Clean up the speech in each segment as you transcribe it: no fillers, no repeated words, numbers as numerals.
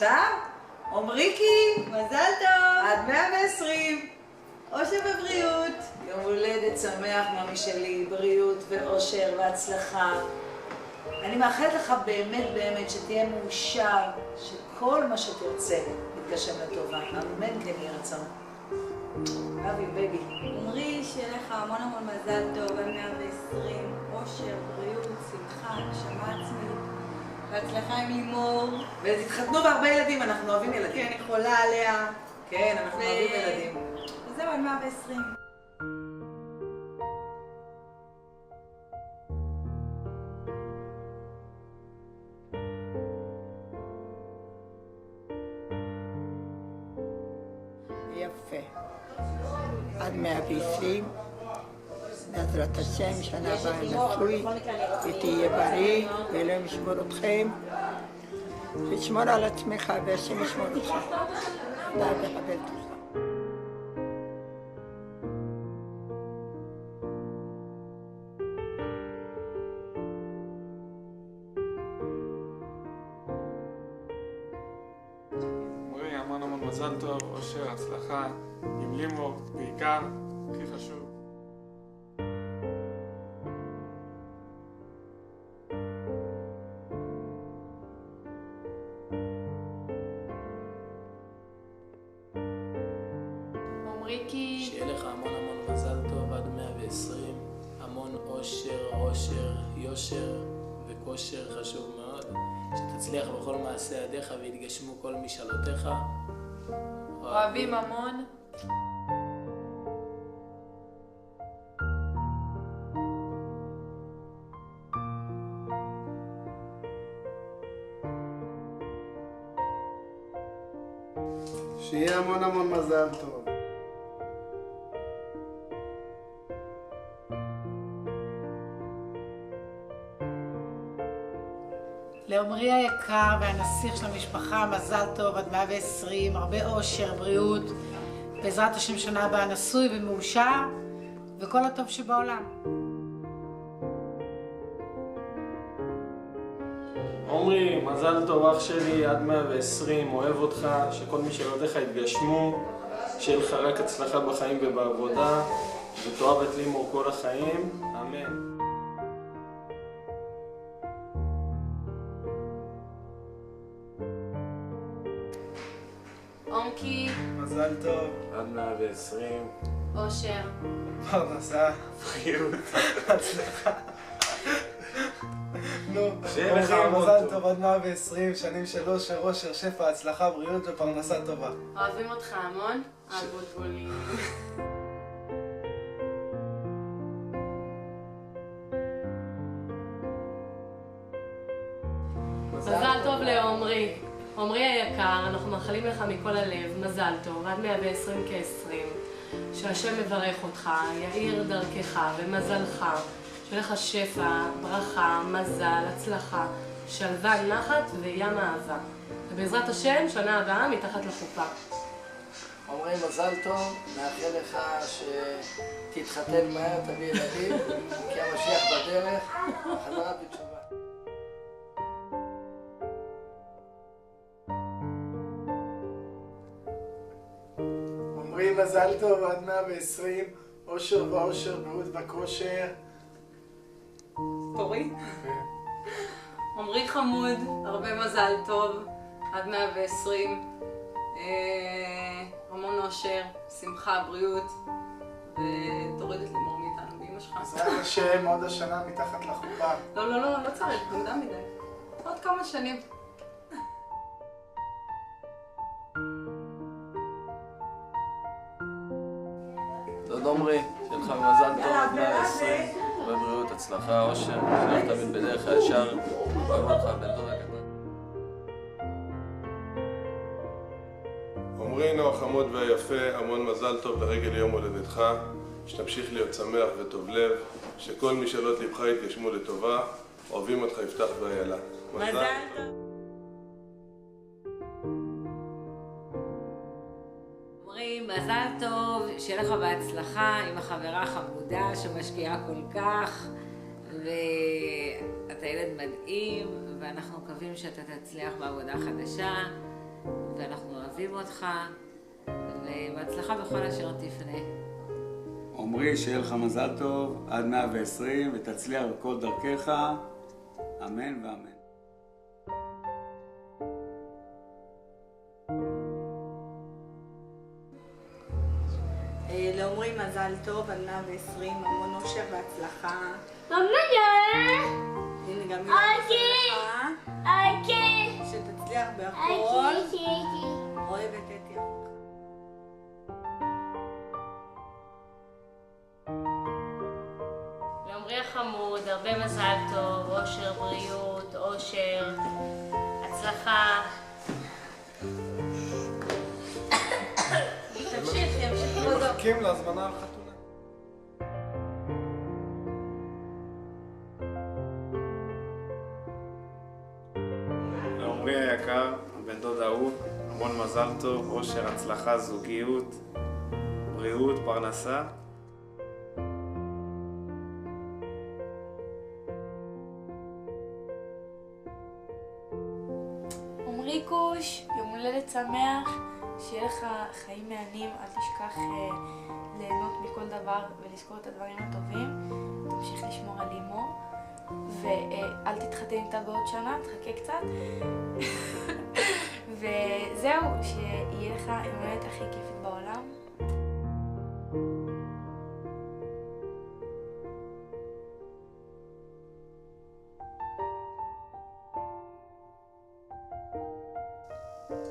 עכשיו? עומריקי, מזל טוב, עד 120. אושר ובריאות. יום הולדת שמח, ממי שלי, בריאות ואושר והצלחה. אני מאחלת לך באמת שתהיה מאושר, שכל מה שתרצה יתגשם לטובה. אמן כן יהי רצון. אבי בגי. עומרי, שיהיה לך המון מזל טוב, עד 120, אושר, בריאות, שמחה, נשמה עצמית, והצלחה עם לימור. ותתחתנו בהרבה ילדים, אנחנו אוהבים ילדים. כן, אני חולה עליה. כן, אנחנו אוהבים ילדים. וזהו, עד 120. יפה. עד 120, בעזרת השם, שנה הבאה נשוי, ותהיה בריא, ואלוהים ישמור אתכם. תשמור על עצמך, והשם ישמור אותך. תודה וחבל אותך. עומרי, המון מזל טוב, אושר, הצלחה, עם לימור, בעיקר, הכי חשוב. עומריקי. שיהיה לך המון מזל טוב עד 120, המון אושר, יושר וכושר חשוב מאוד, שתצליח בכל מעשה ידיך ויתגשמו כל משאלותיך. אוהבים המון. שיהיה המון מזל טוב. לעומרי היקר והנסיך של המשפחה, מזל טוב עד 120, הרבה אושר, בריאות, בעזרת השם שנה הבאה נשוי ומאושר, וכל הטוב שבעולם. עומרי, מזל טוב אח שלי, עד 120, אוהב אותך, שכל משאלותיך יתגשמו, שיהיה לך רק הצלחה בחיים ובעבודה, ותאהב את לימור כל החיים, אמן. עומקי. מזל טוב. עד 120. אושר. פרנסה. בריאות. הצלחה. נו, שיהיה לך עומרי, המון מזל טוב. טוב עד 120, שנים של אושר, שפע, הצלחה, בריאות ופרנסה טובה. אוהבים אותך המון. אבוטבולים. מזל טוב לעומרי. עומרי היקר, אנחנו מאחלים לך מכל הלב, מזל טוב, עד 120 כ-20. שהשם מברך אותך, יאיר דרכך ומזלך, שיהיה לך שפע, ברכה, מזל, הצלחה, שלווה, נחת וים אהבה. ובעזרת השם, שנה הבאה מתחת לחופה. עומרי, מזל טוב, מאחל לך שתתחתן מהר, תביא ילדים, כי המשיח בדרך, חזרה בתשובה. עומרי, מזל טוב עד 120, אושר ואושר, בריאות וכושר. תורי? עומרי חמוד, הרבה מזל טוב, עד 120. המון אושר, שמחה, בריאות, ותוריד את לימור מאיתנו באמא שלך. בעזרת השם, עוד השנה מתחת לחופה. לא צריך, מוקדם מדי. עוד כמה שנים. תודה עומרי, שיהיה לך מזל טוב עד 120, בבריאות, הצלחה, אושר, שלך תמיד בדרך הישר, אוהב אותך, בן דוד הקטן. עומרינו החמוד והיפה, המון מזל טוב לרגל יום הולדתך, שתמשיך להיות שמח וטוב לב, שכל משאלות לבך יתגשמו לטובה, אוהבים אותך יפתח ואיילה. מזל טוב. עומרי, מזל טוב, שיהיה לך בהצלחה עם החברה החמודה שמשקיעה כל כך, ואתה ילד מדהים, ואנחנו מקווים שאתה תצליח בעבודה חדשה, ואנחנו אוהבים אותך, ובהצלחה בכל אשר תפנה. עמרי, שיהיה לך מזל טוב עד 120 ותצליח בכל דרכך, אמן ואמן. לעומרי מזל טוב עד 120, המון אושר והצלחה. ממש! הנה גם היא הצלחה. שתצליח בהכל. אוהבת את יפך. לעומרי החמוד, הרבה מזל טוב, אושר, בריאות, אושר, הצלחה. ימשיך כבודו. מחכים להזמנה על חתונה. לעומרי היקר, הבן דוד אהוב, המון מזל טוב, אושר, הצלחה, זוגיות, בריאות, פרנסה. עומריקוש, יום הולדת שמח, שיהיה לך חיים מהנים, אל תשכח ליהנות מכל דבר ולזכור את הדברים הטובים, תמשיך לשמור על אימו ואל תתחתן איתה בעוד שנה, תחכה קצת וזהו, שיהיה לך יום הולדת הכי כיפית בעולם.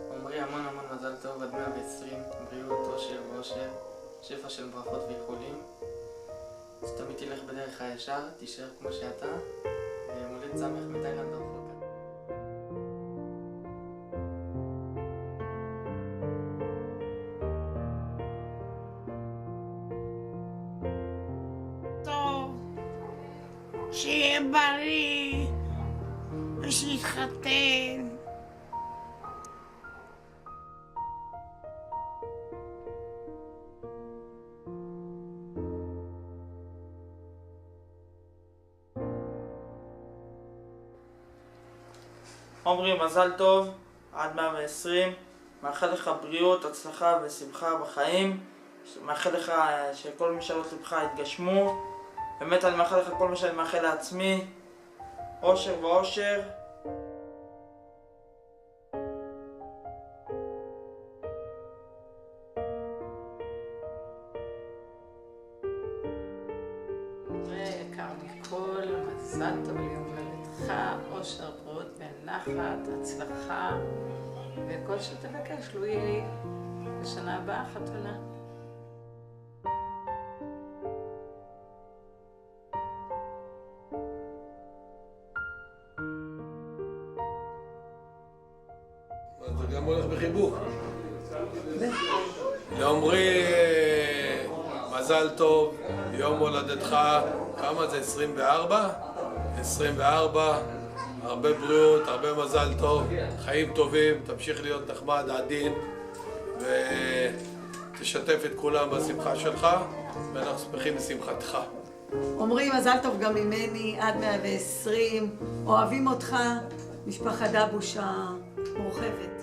עומרי, המון מזל טוב עד 120, בריאות, אושר ואושר, שפע של ברכות ואיחולים, שתמיד תלך בדרך הישר, תישאר כמו שאתה, ומולד שמח מתאילנד הרחוקה. טוב, שיהיה בריא ושיתחתן. עומרי, מזל טוב עד 120, מאחל לך בריאות, הצלחה ושמחה בחיים, מאחל לך שכל משאלות לבך יתגשמו, באמת אני מאחל לך כל מה שאני מאחל לעצמי, אושר ואושר. עומרי היקר מכל, מזל טוב ליום הולדתך, אושר, בריאות ונחת, הצלחה וכל שתבקש, לו יהיה לי בשנה הבאה חתונה. זה גם הולך בחיבוק. לעומרי מזל טוב, יום הולדתך, כמה זה? 24? 24, הרבה בריאות, הרבה מזל טוב, חיים טובים, תמשיך להיות נחמד, עדין, ותשתף את כולם בשמחה שלך, ואנחנו שמחים בשמחתך. עומרי, מזל טוב גם ממני, עד 120, אוהבים אותך, משפחת דבוש המורחבת.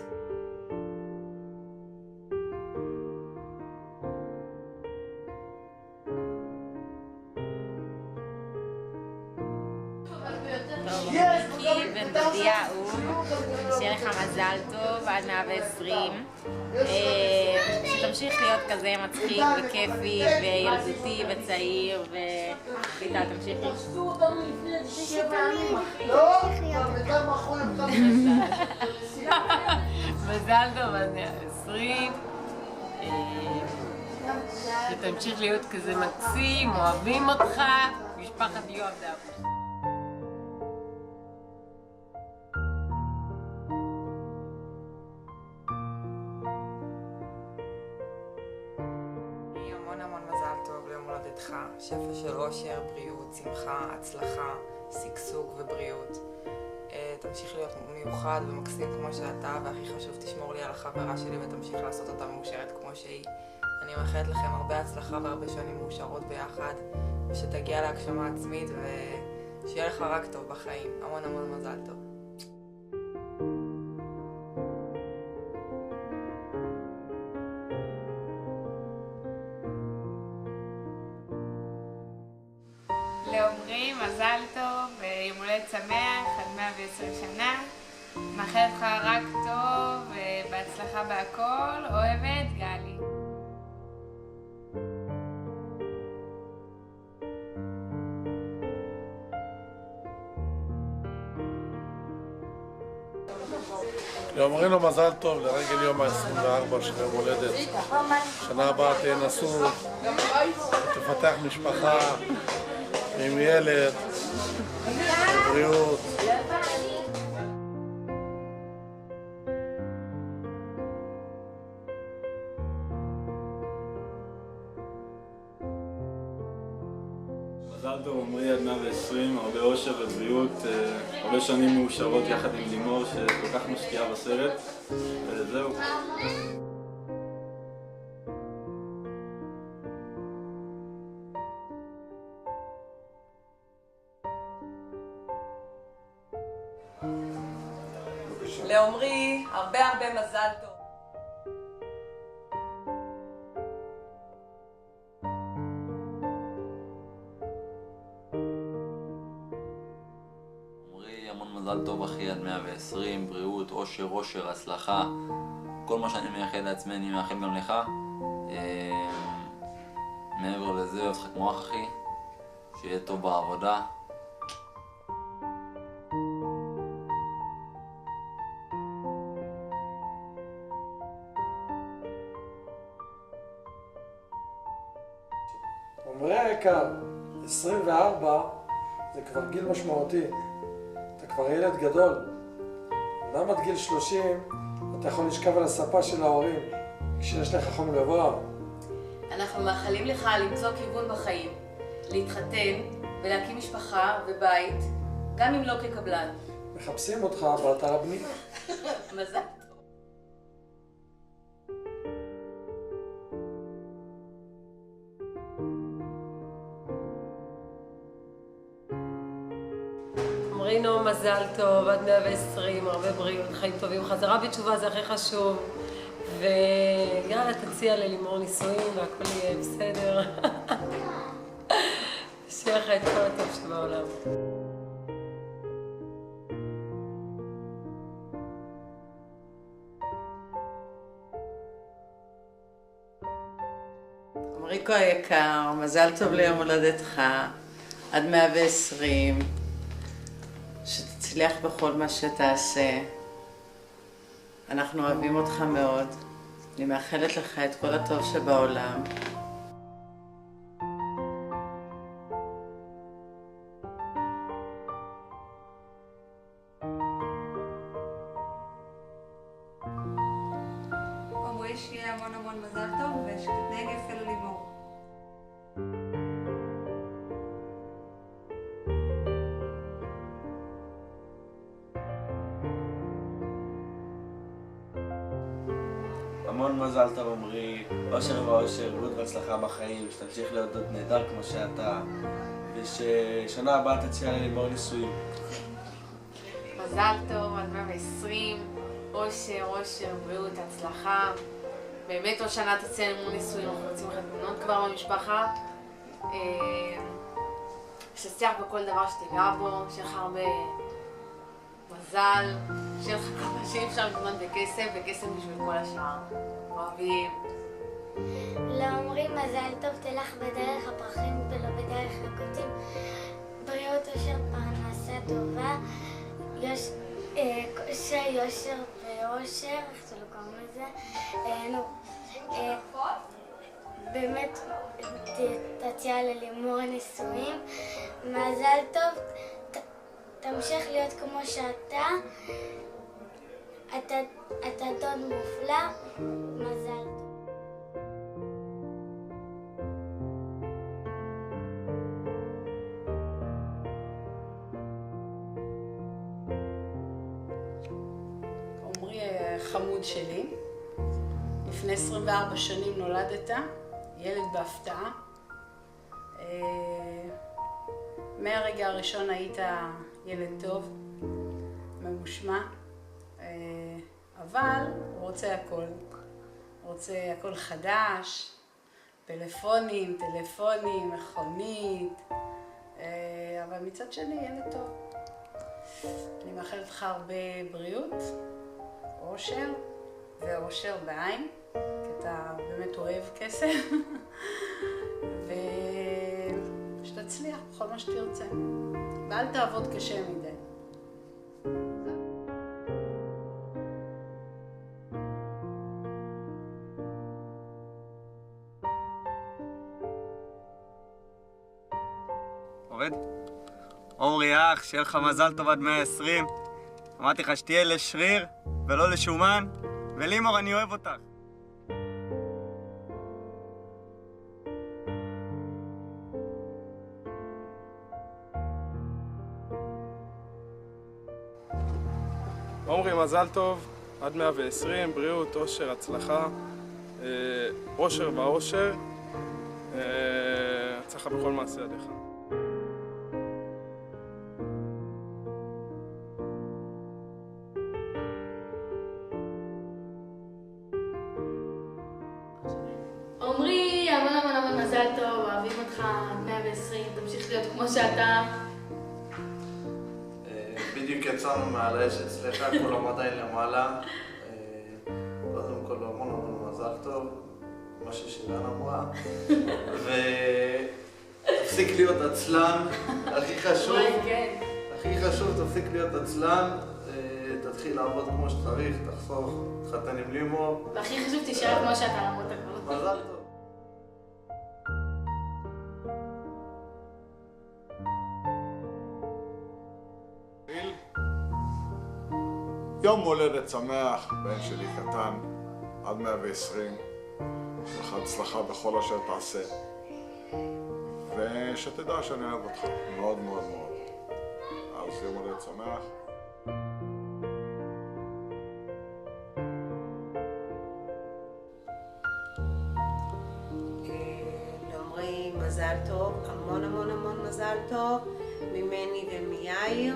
מיקי בן דודי אהוב, שיהיה לך מזל טוב עד 120, שתמשיך להיות כזה מצחיק וכיפי וילדותי וצעיר וביטל תמשיכי. מזל טוב עד 120, שתמשיך להיות כזה מקסים, אוהבים אותך, משפחת יואב דבוש. המון מזל טוב ליום הולדתך, שפע של אושר, בריאות, שמחה, הצלחה, שגשוג ובריאות. תמשיך להיות מיוחד ומקסים כמו שאתה, והכי חשוב, תשמור לי על החברה שלי ותמשיך לעשות אותה מאושרת כמו שהיא. אני מאחלת לכם הרבה הצלחה והרבה שנים מאושרות ביחד, ושתגיע להגשמה עצמית ושיהיה לך רק טוב בחיים. המון מזל טוב. מזל טוב, יום הולדת שמח, עד 120 שנה. מאחלת לך רק טוב, בהצלחה בהכל, אוהבת, גלי. אומרים לו מזל טוב לרגל יום ה-24 של יום הולדת. שנה הבאה תנסו, תפתח משפחה עם ילד, בריאות. מזל טוב עמרי עד 120, הרבה אושר ובריאות, הרבה שנים מאושרות יחד עם לימור שכל כך משקיעה בסרט, וזהו. לעמרי הרבה מזל טוב. מזל טוב אחי עד 120, בריאות, אושר, הצלחה, כל מה שאני מייחד לעצמי אני מאחל גם לך. מעבר לזה, אוהב לך כמו אח אחי, שיהיה טוב בעבודה. עמרי היקר, 24 זה כבר גיל משמעותי. אתה כבר ילד גדול. אומנם עד גיל 30 אתה יכול לשכב על הספה של ההורים כשיש לך חום גבוה. אנחנו מאחלים לך למצוא כיוון בחיים, להתחתן ולהקים משפחה ובית, גם אם לא כקבלן. מחפשים אותך באתר הבנייה. מזל. רינו, מזל טוב, עד 120, הרבה בריאות, חיים טובים, חזרה בתשובה זה הכי חשוב. ויאללה, תציע ללימור נישואים והכל יהיה בסדר. שיהיה לך את כל הטוב שבעולם. עמריקו היקר, מזל טוב ליום הולדתך, עד 120. שתצליח בכל מה שתעשה. אנחנו אוהבים אותך מאוד. אני מאחלת לך את כל הטוב שבעולם. עמרי, שיהיה המון מזל טוב ושתתנהג יפה ללימור. המון מזל טוב עמרי, אושר ואושר, בריאות והצלחה בחיים, שתמשיך להיות דוד נהדר כמו שאתה, וששנה הבאה תציע ללימור נישואים. מזל טוב עד 120, אושר, בריאות, הצלחה. באמת עוד שנה תציע ללימור נישואים, אנחנו רוצים חתונות כבר במשפחה. שתצליח בכל דבר שתיגע בו, שיהיה לך הרבה מזל, שיהיה לך כמה שאי אפשר לקנות בכסף, וכסף בשביל כל השאר. אוהבים. לעמרי מזל טוב, תלך בדרך הפרחים ולא בדרך הקוצים. בריאות, אושר, פרנסה טובה, יושר ואושר, איך שלא קוראים לזה. באמת תציע ללימור נישואים. מזל טוב, תמשיך להיות כמו שאתה. אתה דוד מופלא. מזל טוב. עמרי חמוד שלי, לפני 24 שנים נולדת, ילד בהפתעה. מהרגע הראשון היית ילד טוב, ממושמע, אבל הוא רוצה הכל. הוא רוצה הכל פלאפונים, טלפונים, מכונית, אבל אבל מצד שני ילד טוב. אני מאחלת לך הרבה בריאות, אושר, ואושר בעין, כי אתה באמת אוהב כסף, ושתצליח בכל מה שתרצה, ואל תעבוד קשה מדי. עובד? עומרי אח, שיהיה לך מזל טוב עד 120. אמרתי לך שתהיה לשריר ולא לשומן, ולימור, אני אוהב אותך. עומרי, מזל טוב עד 120, בריאות, אושר, הצלחה, אושר ואושר, הצלחה בכל מעשה ידיך. עומרי, המון המון המון מזל טוב, אוהבים אותך עד 120, תמשיך להיות כמו שאתה. בדיוק יצאנו מהרשת אצלך, כולם עדיין למעלה. קודם כל המון המון מזל טוב, מה ששילן אמרה. ותפסיק להיות עצלן, הכי חשוב. הכי חשוב, תפסיק להיות עצלן. תתחיל לעבוד כמו שצריך, תחסוך, תחתן עם לימור. והכי חשוב, תישאר כמו שאתה למרות הכל. מזל טוב. יום הולדת שמח, בן שלי קטן, עד 120. יש לך הצלחה בכל אשר תעשה. ושתדע שאני אוהב אותך מאוד מאוד מאוד. אז יום הולדת שמח. לעומרי מזל טוב, המון המון המון מזל טוב, ממני ומיאיר.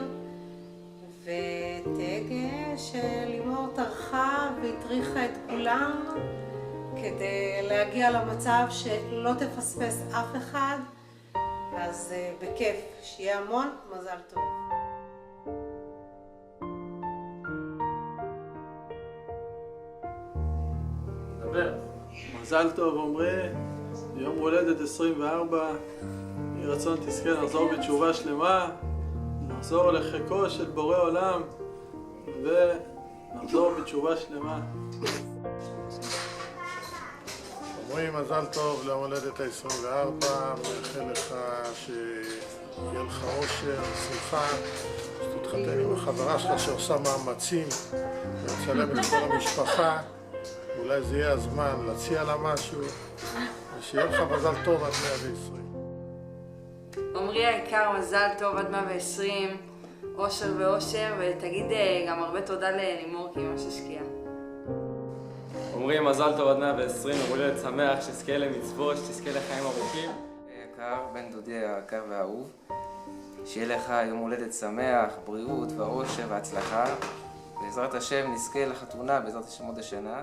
ותגה שלימור טרחה והטריחה את כולם כדי להגיע למצב שלא תפספס אף אחד, אז בכיף, שיהיה המון מזל טוב. דבר. מזל טוב עומרי, יום הולדת 24, יהי רצון תזכה לחזור בתשובה שלמה, נחזור לחיקו של בורא עולם ונחזור בתשובה שלמה. עומרי, מזל טוב ליום הולדת ה-24, מאחל לך שיהיה לך אושר, שמחה, שתתחתן עם החברה שלך שעושה מאמצים ולצלם את כל המשפחה. אולי זה יהיה הזמן להציע לה משהו, ושיהיה לך מזל טוב עד 120. עומרי היקר, מזל טוב עד 120, אושר ואושר, ותגיד גם הרבה תודה ללימור כי היא ממש השקיעה. עומרי, מזל טוב עד 120, יום הולדת שמח, שתזכה למצוות, שתזכה לחיים ארוכים. יקר, בן דודי היקר והאהוב, שיהיה לך יום הולדת שמח, בריאות ואושר והצלחה. בעזרת השם נזכה לחתונה, בעזרת השם עוד השנה.